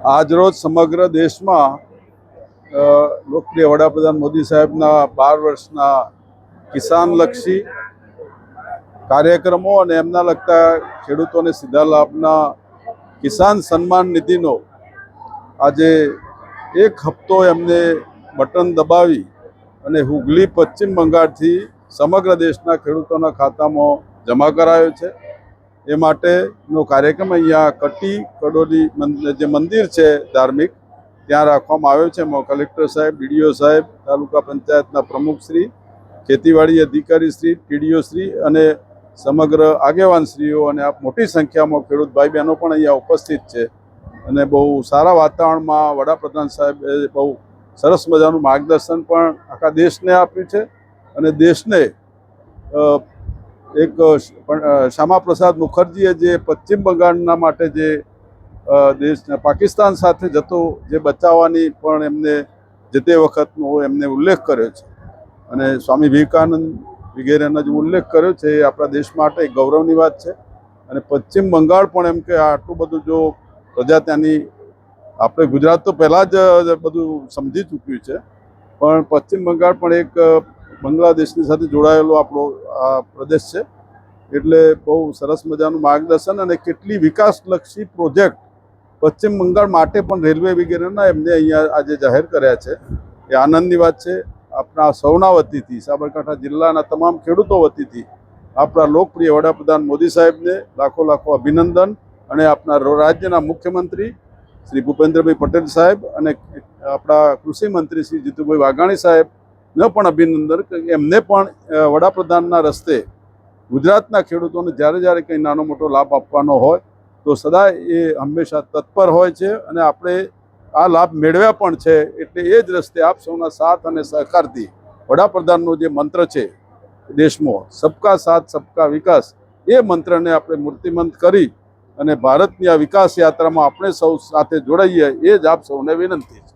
આજરોજ સમગ્ર દેશમાં લોકપ્રિય વડાપ્રધાન મોદી સાહેબના 12 વર્ષના કિસાનલક્ષી કાર્યક્રમો અને એમના લગતા ખેડૂતોને સીધા લાભના કિસાન સન્માન નિધિનો આજે એક હપ્તો એમને બટન દબાવી અને હુગલી પશ્ચિમ બંગાળથી સમગ્ર દેશના ખેડૂતોના ખાતામાં જમા કરાયો છે। એ માટેનો કાર્યક્રમ અહીંયા કટી કડોલી જે મંદિર છે ધાર્મિક ત્યાં રાખવામાં આવ્યો છે। એમાં કલેક્ટર સાહેબ, ડીડીઓ સાહેબ, તાલુકા પંચાયતના પ્રમુખશ્રી, ખેતીવાડી અધિકારીશ્રી, ટીડીઓશ્રી અને સમગ્ર આગેવાનશ્રીઓ અને મોટી સંખ્યામાં ખેડૂત ભાઈ બહેનો પણ અહીંયા ઉપસ્થિત છે। અને બહુ સારા વાતાવરણમાં વડાપ્રધાન સાહેબે બહુ સરસ મજાનું માર્ગદર્શન પણ આખા દેશને આપ્યું છે। અને દેશને એક શ્યામા પ્રસાદ મુખર્જીએ જે પશ્ચિમ બંગાળના માટે જે દેશને પાકિસ્તાન સાથે જતો જે બચાવવાની પણ એમને જે તે વખતનો એમને ઉલ્લેખ કર્યો છે અને સ્વામી વિવેકાનંદ વગેરેનો જે ઉલ્લેખ કર્યો છે એ આપણા દેશ માટે એક ગૌરવની વાત છે। અને પશ્ચિમ બંગાળ પણ એમ કે આટલું બધું જો પ્રજા ત્યાંની, આપણે ગુજરાત તો પહેલાં જ બધું સમજી ચૂક્યું છે, પણ પશ્ચિમ બંગાળ પણ એક બાંગ્લાદેશની સાથે જોડાયેલો આપણો આ પ્રદેશ છે। એટલે બહુ સરસ મજાનું માર્ગદર્શન અને કેટલી વિકાસલક્ષી પ્રોજેક્ટ પશ્ચિમ બંગાળ માટે પણ રેલવે વગેરેના એમને અહીંયા આજે જાહેર કર્યા છે। એ આનંદની વાત છે। આપણા સૌના વતીથી, સાબરકાંઠા જિલ્લાના તમામ ખેડૂતો વતીથી આપણા લોકપ્રિય વડાપ્રધાન મોદી સાહેબને લાખો લાખો અભિનંદન અને આપણા રાજ્યના મુખ્યમંત્રી શ્રી ભૂપેન્દ્રભાઈ પટેલ સાહેબ અને આપણા કૃષિ મંત્રી શ્રી જીતુભાઈ વાઘાણી સાહેબને પણ અભિનંદન કે એમને પણ વડાપ્રધાનના રસ્તે ગુજરાતના ખેડૂતોને જ્યારે જ્યારે કંઈ નાનો મોટો લાભ આપવાનો હોય તો સદાય એ હંમેશા તત્પર હોય છે અને આપણે આ લાભ મેળવ્યા પણ છે। એટલે એ જ રસ્તે આપ સૌના સાથ અને સહકારથી વડાપ્રધાનનો જે મંત્ર છે દેશમાં, સબકા સાથ સબકા વિકાસ, એ મંત્રને આપણે મૂર્તિમંત કરી અને ભારતની આ વિકાસ યાત્રામાં આપણે સૌ સાથે જોડાઈએ, એ જ આપ સૌને વિનંતી છે।